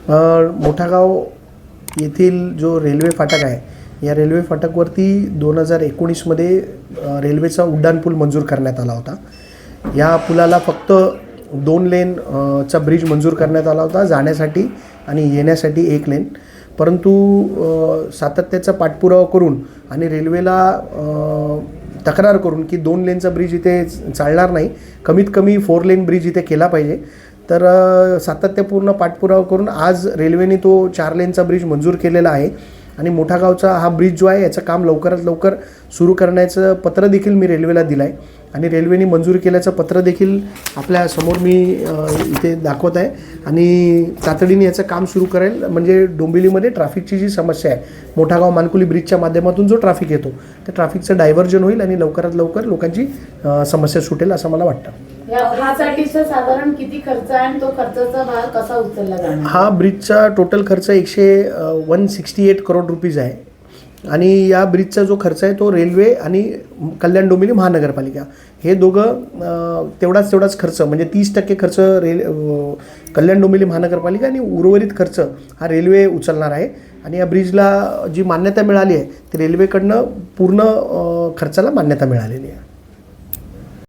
मोठागाव येथील जो रेल्वे फाटक आहे, या रेल्वे फाटकवरती 2019मध्ये रेल्वेचा उड्डाणपूल मंजूर करण्यात आला होता. या पुलाला फक्त 2 लेन चा ब्रिज मंजूर करण्यात आला होता, जाण्यासाठी आणि येण्यासाठी 1 लेन. परंतु सातत्याचा पाठपुरावा करून आणि रेल्वेला तक्रार करून की 2 लेनचा ब्रिज इथे चालणार नाही, कमीत कमी 4 लेन ब्रिज इथे केला पाहिजे, तर सातत्यपूर्ण पाठपुरावा करून आज रेल्वेने तो 4 लेनचा ब्रिज मंजूर केलेला आहे. आणि मोठागावचा हा ब्रिज जो आहे याचं काम लवकरात लवकर सुरू करण्याचं पत्र देखील मी रेल्वेला दिलं आहे आणि रेल्वेने मंजूर केल्याचं पत्र देखील आपल्यासमोर मी इथे दाखवत आहे. आणि तातडीने याचं काम सुरू करेल, म्हणजे डोंबिवलीमध्ये ट्रॅफिकची जी समस्या आहे, मोठागाव मानकुली ब्रिजच्या माध्यमातून जो ट्रॅफिक येतो त्या ट्रॅफिकचं डायव्हर्जन होईल आणि लवकरात लवकर लोकांची समस्या सुटेल असं मला वाटतं. ह्यासाठीचा साधारण किती खर्च आहे आणि तो खर्चाचा भाग कसा उचलला जाणार? हा ब्रिजचा टोटल खर्च 168 करोड रुपीज आहे आणि या ब्रिजचा जो खर्च आहे तो रेल्वे आणि कल्याण डोंबिवली महानगरपालिका हे दोघं तेवढाच खर्च, म्हणजे 30% खर्च कल्याण डोंबिवली महानगरपालिका आणि उर्वरित खर्च हा रेल्वे उचलणार आहे. आणि या ब्रिजला जी मान्यता मिळाली आहे ती रेल्वेकडनं पूर्ण खर्चाला मान्यता मिळालेली आहे.